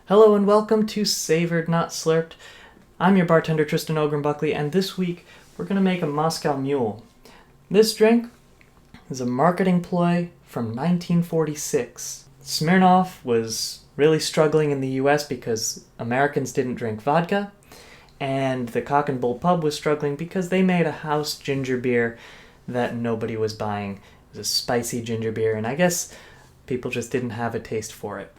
Hello and welcome to Savored, Not Slurped. I'm your bartender Tristan Ogren Buckley, and this week we're going to make a Moscow Mule. This drink is a marketing ploy from 1946. Smirnoff was really struggling in the US because Americans didn't drink vodka, and the Cock and Bull Pub was struggling because they made a house ginger beer that nobody was buying. It was a spicy ginger beer, and I guess people just didn't have a taste for it.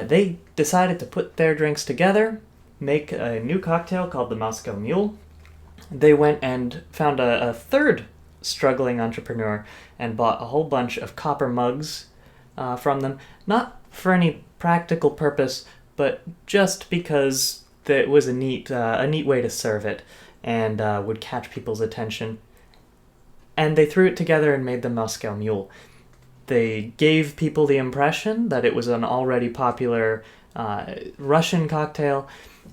They decided to put their drinks together, make a new cocktail called the Moscow Mule. They went and found a third struggling entrepreneur and bought a whole bunch of copper mugs from them, not for any practical purpose, but just because it was a neat way to serve it and would catch people's attention. And they threw it together and made the Moscow Mule. They gave people the impression that it was an already popular Russian cocktail,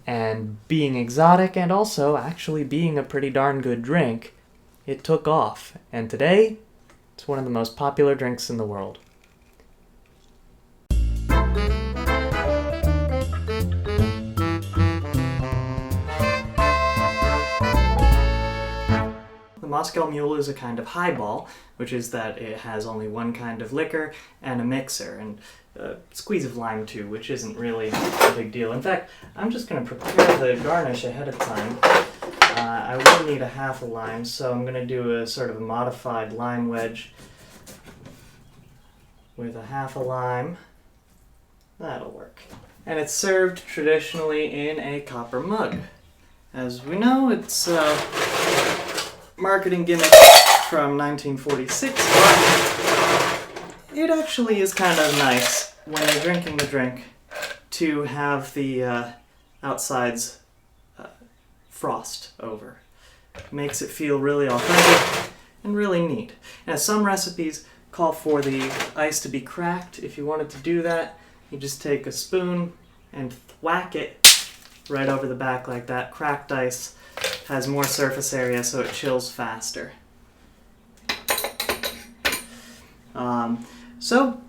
and being exotic and also actually being a pretty darn good drink, it took off. And today, it's one of the most popular drinks in the world. The Moscow Mule is a kind of highball, which is that it has only one kind of liquor and a mixer, and a squeeze of lime too, which isn't really a big deal. In fact, I'm just going to prepare the garnish ahead of time. I will need a half a lime, so I'm going to do a sort of a modified lime wedge with a half a lime. That'll work. And it's served traditionally in a copper mug. As we know, it's marketing gimmick from 1946, but it actually is kind of nice when you're drinking the drink to have the outsides frost over. It makes it feel really authentic and really neat. Now, some recipes call for the ice to be cracked. If you wanted to do that, you just take a spoon and whack it right over the back like that. Cracked ice has more surface area, so it chills faster. So,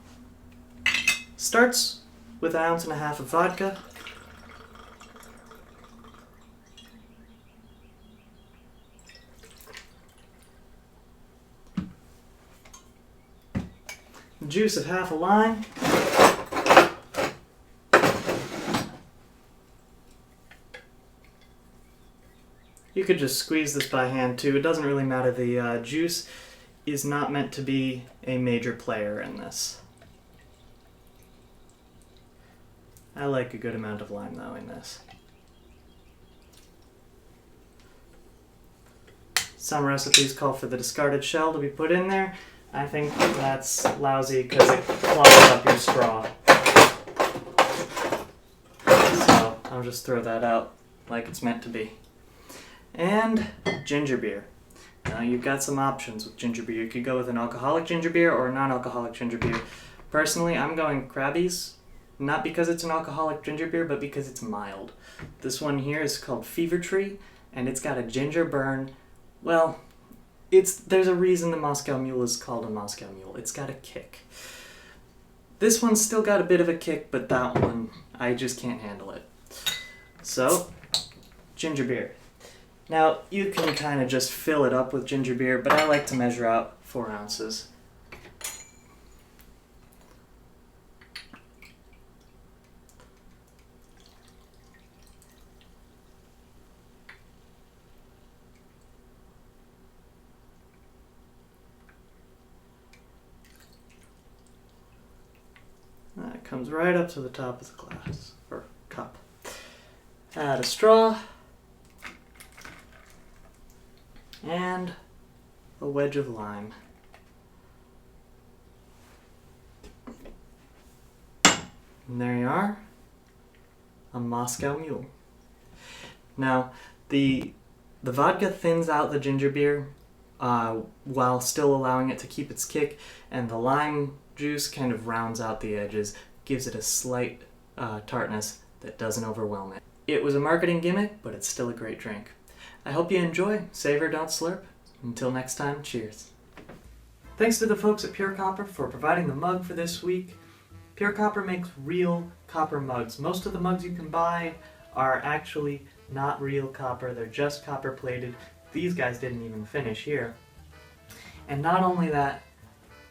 starts with 1.5 ounces of vodka. Juice of half a lime. You could just squeeze this by hand too. It doesn't really matter. The juice is not meant to be a major player in this. I like a good amount of lime though in this. Some recipes call for the discarded shell to be put in there. I think that's lousy because it clogs up your straw. So I'll just throw that out like it's meant to be. And ginger beer. Now you've got some options with ginger beer. You could go with an alcoholic ginger beer or a non-alcoholic ginger beer. Personally, I'm going Krabby's, not because it's an alcoholic ginger beer, but because it's mild. This one here is called Fever Tree, and it's got a ginger burn. Well, there's a reason the Moscow Mule is called a Moscow Mule. It's got a kick. This one's still got a bit of a kick, but that one, I just can't handle it. So, ginger beer. Now, you can kind of just fill it up with ginger beer, but I like to measure out 4 ounces. That comes right up to the top of the glass, or cup. Add a straw. And a wedge of lime. And there you are, a Moscow Mule. Now, the vodka thins out the ginger beer while still allowing it to keep its kick, and the lime juice kind of rounds out the edges, gives it a slight tartness that doesn't overwhelm it. It was a marketing gimmick, but it's still a great drink. I hope you enjoy. Savor, don't slurp. Until next time, cheers. Thanks to the folks at Pure Copper for providing the mug for this week. Pure Copper makes real copper mugs. Most of the mugs you can buy are actually not real copper, they're just copper plated. These guys didn't even finish here. And not only that,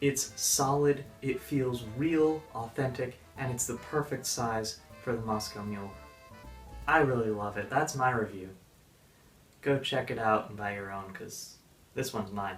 it's solid, it feels real, authentic, and it's the perfect size for the Moscow Mule. I really love it. That's my review. Go check it out and buy your own, because this one's mine.